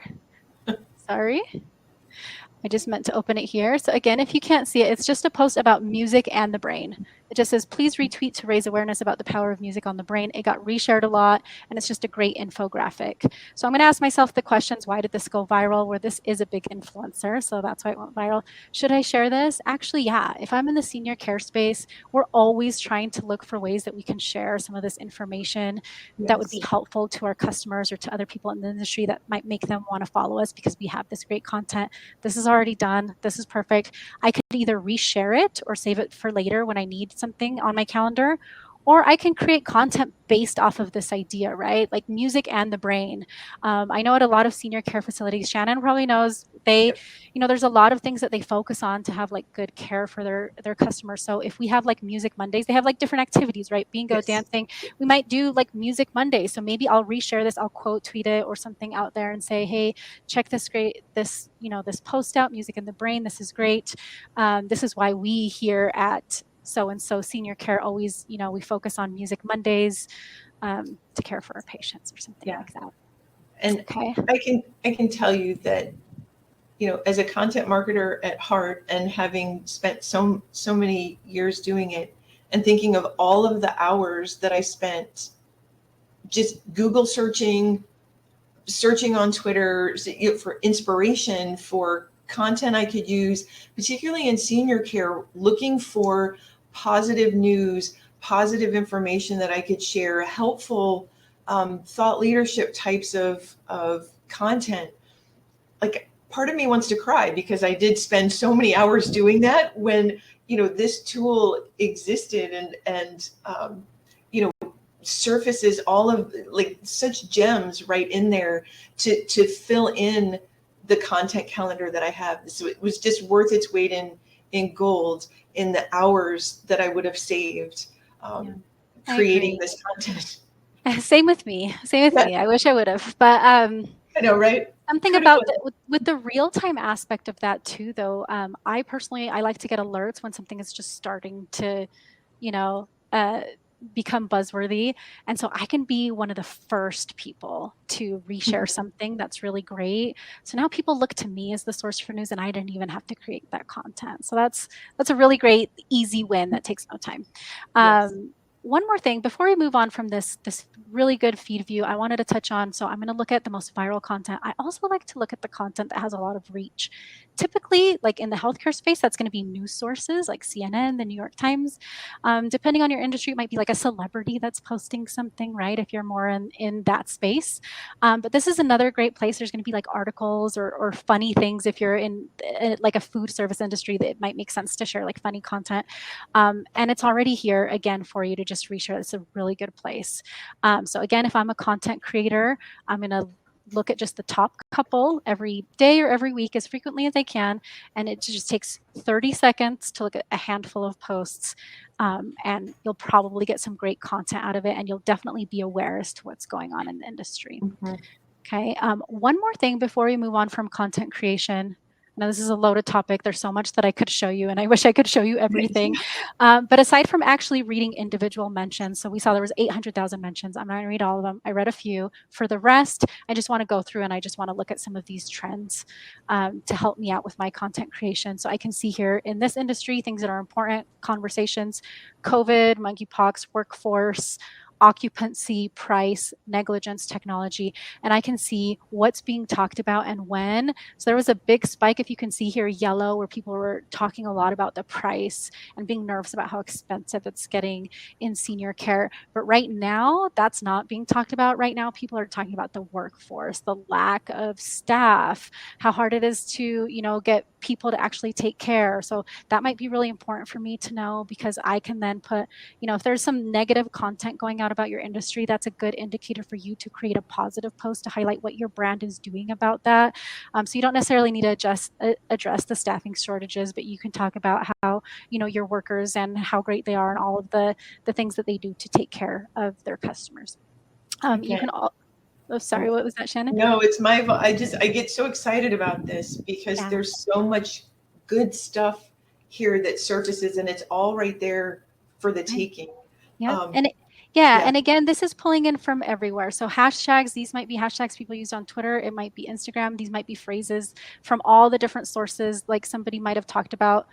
Sorry. I just meant to open it here. So again, if you can't see it, it's just a post about music and the brain. It just says, please retweet to raise awareness about the power of music on the brain. It got reshared a lot, and it's just a great infographic. So I'm going to ask myself the questions, why did this go viral? Where this is a big influencer, so that's why it went viral. Should I share this? Actually, yeah. If I'm in the senior care space, we're always trying to look for ways that we can share some of this information that would be helpful to our customers or to other people in the industry that might make them want to follow us because we have this great content. This is already done. This is perfect. I could either reshare it or save it for later when I need something on my calendar, or I can create content based off of this idea, right? Like music and the brain. I know at a lot of senior care facilities, Shannon probably knows, they, there's a lot of things that they focus on to have like good care for their customers. So if we have like Music Mondays, they have like different activities, right? Bingo, dancing. We might do like Music Monday. So maybe I'll reshare this, I'll quote tweet it or something out there and say, hey, check this this post out, Music in the Brain. This is great. This is why we here at so and so senior care always, we focus on Music Mondays. to care for our patients or something Yeah. like that. And Okay. I can tell you that, as a content marketer at heart and having spent so many years doing it and thinking of all of the hours that I spent just Google searching on Twitter, for inspiration, for content I could use, particularly in senior care, looking for positive news, positive information that I could share, helpful thought leadership types of content. Like, part of me wants to cry because I did spend so many hours doing that when, this tool existed, and surfaces all of, like, such gems right in there to fill in the content calendar that I have. So it was just worth its weight in gold in the hours that I would have saved Yeah, I creating agree. this content. Same with me. Same with Yeah, me. I wish I would have, but I know, right? something Could have. about with the real time aspect of that too, though. I personally I like to get alerts when something is just starting to, you know, become buzzworthy, and so I can be one of the first people to reshare something that's really great. So now people look to me as the source for news, and I didn't even have to create that content. So that's a really great easy win that takes no time. Yes. One more thing before we move on from this really good feed view, I wanted to touch on. So I'm going to look at the most viral content. I also like to look at the content that has a lot of reach. Typically, like in the healthcare space, that's going to be news sources like CNN, the New York Times. Depending on your industry, it might be like a celebrity that's posting something, right? If you're more in that space. But this is another great place. There's going to be like articles or funny things if you're in like a food service industry that it might make sense to share like funny content. And it's already here again for you to just reshare. It's a really good place. So again, if I'm a content creator, I'm going to look at just the top couple every day or every week as frequently as I can. And it just takes 30 seconds to look at a handful of posts. And you'll probably get some great content out of it. And you'll definitely be aware as to what's going on in the industry. Mhm. Okay. One more thing before we move on from content creation. Now, this is a loaded topic. There's so much that I could show you, and I wish I could show you everything. But aside from actually reading individual mentions, so we saw there was 800,000 mentions. I'm not going to read all of them. I read a few. For the rest, I just want to go through and I just want to look at some of these trends to help me out with my content creation. So I can see here in this industry things that are important: conversations, COVID, monkeypox, workforce, occupancy, price, negligence, technology, and I can see what's being talked about and when. So there was a big spike, if you can see here, yellow, where people were talking a lot about the price and being nervous about how expensive it's getting in senior care. But right now, that's not being talked about. Right now, people are talking about the workforce, the lack of staff, how hard it is to, get people to actually take care. So that might be really important for me to know because I can then put, if there's some negative content going out about your industry, that's a good indicator for you to create a positive post to highlight what your brand is doing about that. So you don't necessarily need to address the staffing shortages, but you can talk about how your workers and how great they are and all of the things that they do to take care of their customers. You Again, can all. Oh, sorry, oh, what was that, Shannon? no, I get so excited about this because Yeah. there's so much good stuff here that surfaces, and it's all right there for the taking. Yep. Um, Yeah, yeah. and again, this is pulling in from everywhere. So hashtags, these might be hashtags people use on Twitter, it might be Instagram, these might be phrases from all the different sources. Like somebody might have talked about,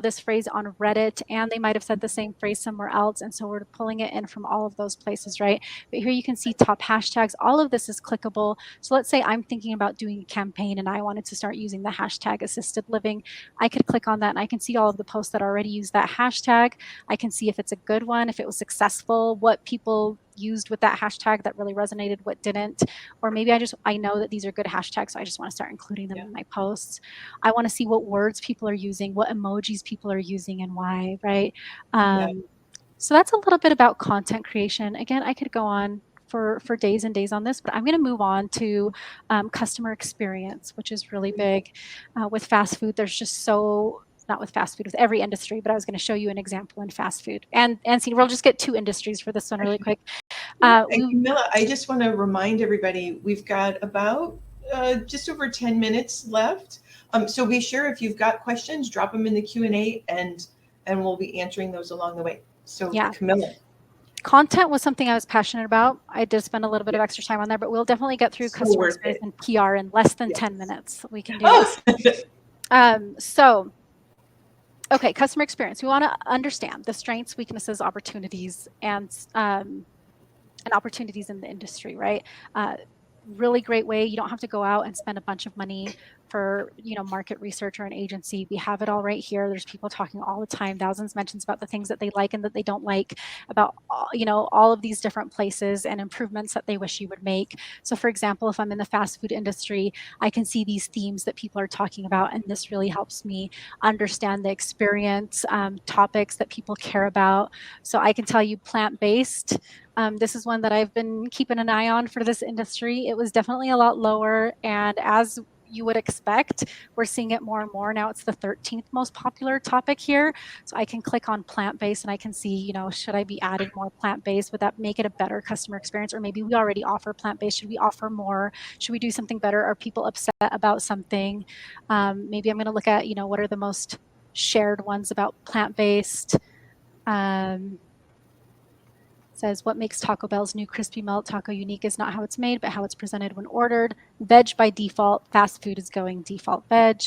this phrase on Reddit, and they might have said the same phrase somewhere else. And so we're pulling it in from all of those places, right? But here you can see top hashtags. All of this is clickable. So let's say I'm thinking about doing a campaign and I wanted to start using the hashtag assisted living. I could click on that and I can see all of the posts that already use that hashtag. I can see if it's a good one, if it was successful, what people used with that hashtag that really resonated, what didn't. Or maybe I know that these are good hashtags, so I just want to start including them Yeah. in my posts. I want to see what words people are using, what emojis people are using, and why, right? Yeah. So that's a little bit about content creation. Again, I could go on for days and days on this, but I'm going to move on to customer experience, which is really big. With fast food, there's just so not with fast food, with every industry, but I was going to show you an example in fast food. And see, we'll just get two industries for this one really quick. Yeah. And We Camilla, I just want to remind everybody we've got about just over 10 minutes left. So be sure if you've got questions, drop them in the Q&A, and we'll be answering those along the way. So Yeah. Camilla. Content was something I was passionate about. I did spend a little bit of extra time on there, but we'll definitely get through So customer worth experience it. and PR in less than Yes. 10 minutes. We can do Oh, this. So, okay, customer experience. We want to understand the strengths, weaknesses, opportunities, and opportunities in the industry, right? Really great way. You don't have to go out and spend a bunch of money for market research or an agency. We have it all right here. There's people talking all the time, thousands mentions about the things that they like and that they don't like, about all of these different places and improvements that they wish you would make. So for example, if I'm in the fast food industry, I can see these themes that people are talking about, and this really helps me understand the experience, topics that people care about. So I can tell you plant-based, this is one that I've been keeping an eye on for this industry. It was definitely a lot lower. And as you would expect, we're seeing it more and more. Now it's the 13th most popular topic here. So I can click on plant-based and I can see, should I be adding more plant-based? Would that make it a better customer experience? Or maybe we already offer plant-based. Should we offer more? Should we do something better? Are people upset about something? Maybe I'm going to look at, what are the most shared ones about plant-based? Um, Says what makes Taco Bell's new crispy melt taco unique is not how it's made, but how it's presented when ordered. Veg by default. Fast food is going default veg.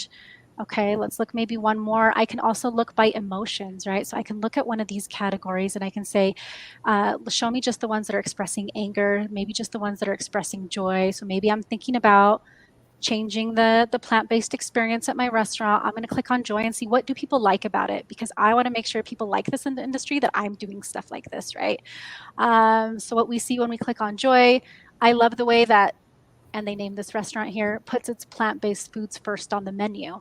Okay, let's look maybe one more. I can also look by emotions, right? So I can look at one of these categories and I can say, show me just the ones that are expressing anger, maybe just the ones that are expressing joy. So maybe I'm thinking about changing the plant-based experience at my restaurant. I'm going to click on joy and see what do people like about it, because I want to make sure people like this in the industry, that I'm doing stuff like this, right? So what we see when we click on joy, I love the way that, and they name this restaurant here, puts its plant-based foods first on the menu.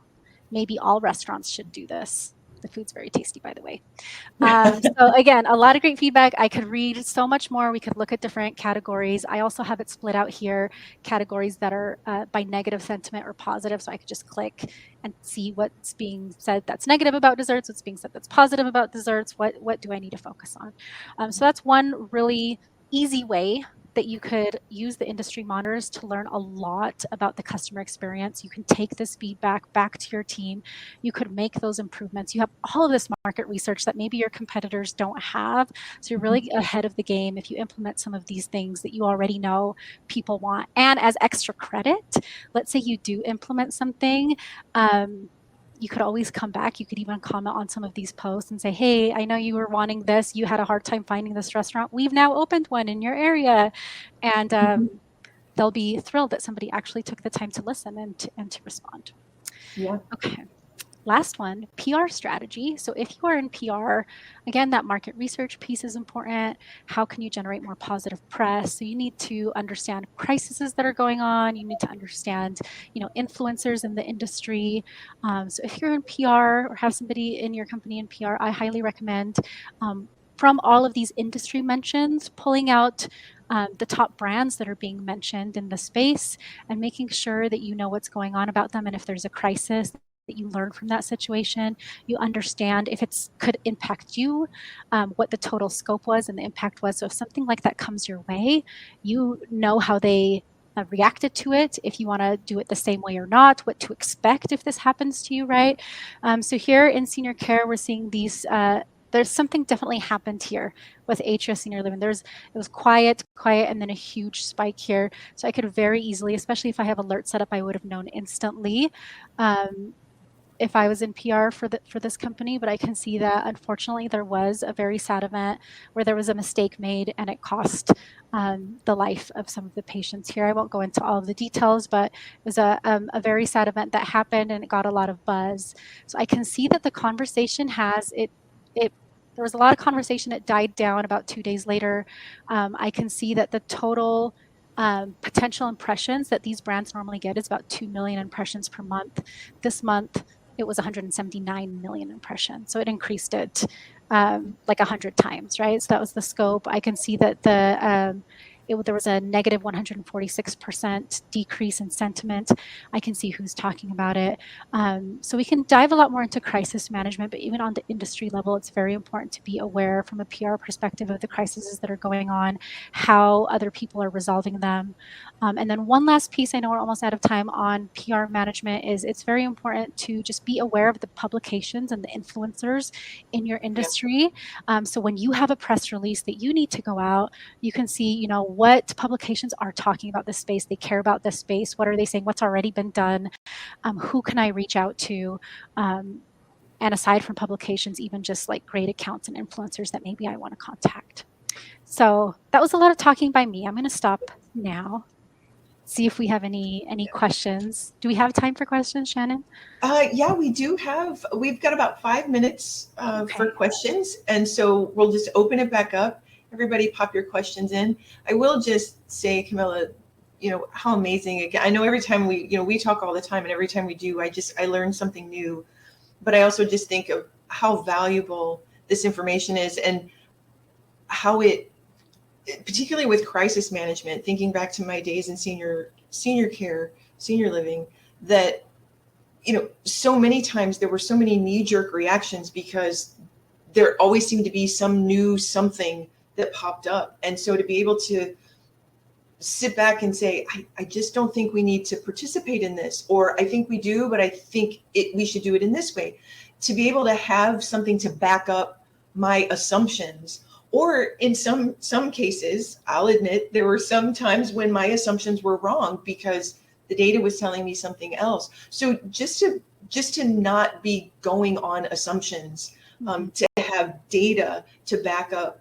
Maybe all restaurants should do this. The food's very tasty, by the way. So again, a lot of great feedback. I could read so much more. We could look at different categories. I also have it split out here, categories that are by negative sentiment or positive. So I could just click and see what's being said that's negative about desserts, what's being said that's positive about desserts. What do I need to focus on? So that's one really easy way that you could use the industry monitors to learn a lot about the customer experience. You can take this feedback back to your team. You could make those improvements. You have all of this market research that maybe your competitors don't have. So you're really ahead of the game if you implement some of these things that you already know people want. And as extra credit, let's say you do implement something. You could always come back. You could even comment on some of these posts and say, hey, I know you were wanting this. You had a hard time finding this restaurant. We've now opened one in your area. And they'll be thrilled that somebody actually took the time to listen and to respond. Yeah. Okay. Last one, PR strategy. So if you are in PR, again, that market research piece is important. How can you generate more positive press? So you need to understand crises that are going on. You need to understand, influencers in the industry. So if you're in PR or have somebody in your company in PR, I highly recommend, from all of these industry mentions, pulling out the top brands that are being mentioned in the space and making sure that you know what's going on about them. And if there's a crisis, that you learn from that situation, you understand if it's could impact you, what the total scope was and the impact was. So if something like that comes your way, you know how they reacted to it, if you want to do it the same way or not, what to expect if this happens to you, right? So here in senior care, we're seeing these. There's something definitely happened here with Atria Senior Living. It was quiet, and then a huge spike here. So I could very easily, especially if I have alerts set up, I would have known instantly. If I was in PR for this company, but I can see that unfortunately there was a very sad event where there was a mistake made and it cost the life of some of the patients here. I won't go into all of the details, but it was a very sad event that happened and it got a lot of buzz. So I can see that the conversation there was a lot of conversation. It died down about 2 days later. I can see that the total potential impressions that these brands normally get is about 2 million impressions per month. This month, it was 179 million impressions. So it increased it like 100 times, right? So that was the scope. I can see that the there was a negative 146% decrease in sentiment. I can see who's talking about it. So we can dive a lot more into crisis management, but even on the industry level, it's very important to be aware from a PR perspective of the crises that are going on, how other people are resolving them. And then one last piece, I know we're almost out of time on PR management, is it's very important to just be aware of the publications and the influencers in your Yeah. industry. So when you have a press release that you need to go out, you can see, what publications are talking about this space. They care about this space. What are they saying? What's already been done? Who can I reach out to? And aside from publications, even just like great accounts and influencers that maybe I want to contact. So that was a lot of talking by me. I'm going to stop now. See if we have any questions. Do we have time for questions, Shannon? Yeah, we've got about 5 minutes for Okay. questions. And so we'll just open it back up. Everybody pop your questions in. I will just say, Camilla, how amazing. Again, I know every time we talk all the time, and every time we do, I learn something new. But I also just think of how valuable this information is, and how it, particularly with crisis management, thinking back to my days in senior care, senior living, that so many times there were so many knee-jerk reactions because there always seemed to be some new something that popped up. And so to be able to sit back and say, I just don't think we need to participate in this, or I think we do, but I think we should do it in this way. To be able to have something to back up my assumptions, or in some cases, I'll admit there were some times when my assumptions were wrong because the data was telling me something else. So just to not be going on assumptions, to have data to back up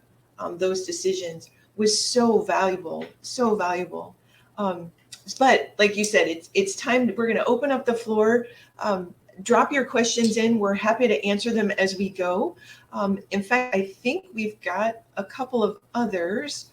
those decisions was so valuable, so valuable. But like you said, it's time. We're going to open up the floor. Drop your questions in. We're happy to answer them as we go. In fact, I think we've got a couple of others.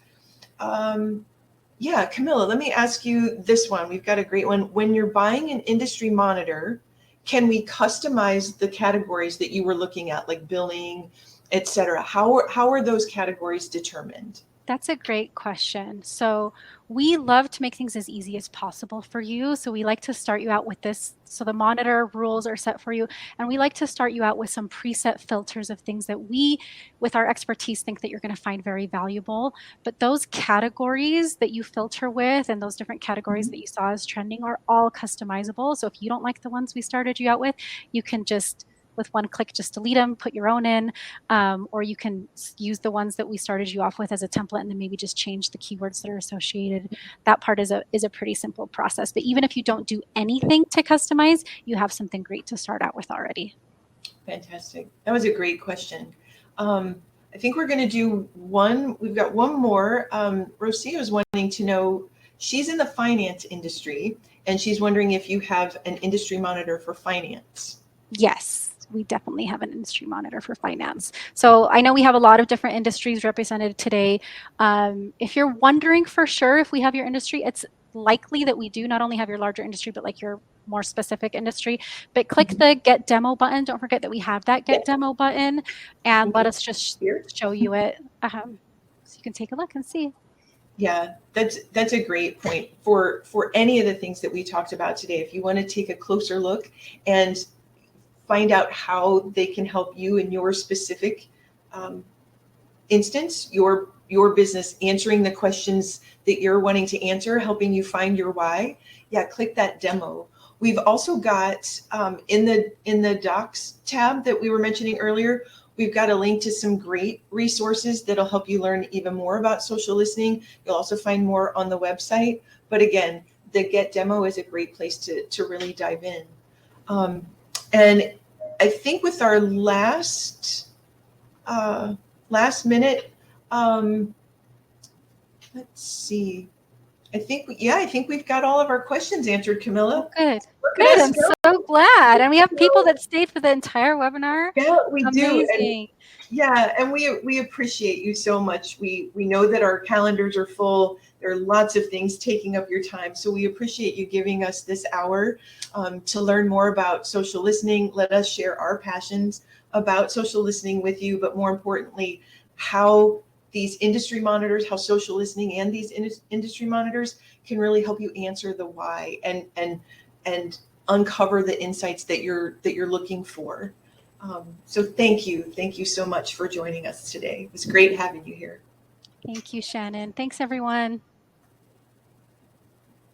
Yeah, Camilla, let me ask you this one. We've got a great one. When you're buying an industry monitor, can we customize the categories that you were looking at, like billing, et cetera? How are those categories determined? That's a great question. So we love to make things as easy as possible for you. So we like to start you out with this. So the monitor rules are set for you. And we like to start you out with some preset filters of things that we, with our expertise, think that you're going to find very valuable. But those categories that you filter with and those different categories that you saw as trending are all customizable. So if you don't like the ones we started you out with, you can just, with one click, just delete them, put your own in, or you can use the ones that we started you off with as a template and then maybe just change the keywords that are associated. That part is a pretty simple process. But even if you don't do anything to customize, you have something great to start out with already. Fantastic. That was a great question. I think we're going to do one. We've got one more. Rosia is wanting to know, she's in the finance industry, and she's wondering if you have an industry monitor for finance. Yes, we definitely have an industry monitor for finance. So I know we have a lot of different industries represented today. If you're wondering for sure if we have your industry, it's likely that we do not only have your larger industry, but like your more specific industry. But click the Get Demo button. Don't forget that we have that Get Demo button, and let us just Here. show you it. So you can take a look and see. Yeah, that's a great point for any of the things that we talked about today. If you want to take a closer look and find out how they can help you in your specific instance, your business, answering the questions that you're wanting to answer, helping you find your why. Yeah, click that demo. We've also got in the docs tab that we were mentioning earlier, we've got a link to some great resources that'll help you learn even more about social listening. You'll also find more on the website. But again, the Get Demo is a great place to really dive in. And I think with our last minute, let's see. I think we've got all of our questions answered, Camilla. Oh, good. Look Good. at us I'm go. so glad. And we have people that stayed for the entire webinar. Yeah, we do. And Amazing. yeah, and we appreciate you so much. We know that our calendars are full. There are lots of things taking up your time. So we appreciate you giving us this hour to learn more about social listening. Let us share our passions about social listening with you, but more importantly, how these industry monitors, how social listening and these industry monitors can really help you answer the why and uncover the insights that you're looking for. So thank you so much for joining us today. It was great having you here. Thank you, Shannon. Thanks, everyone.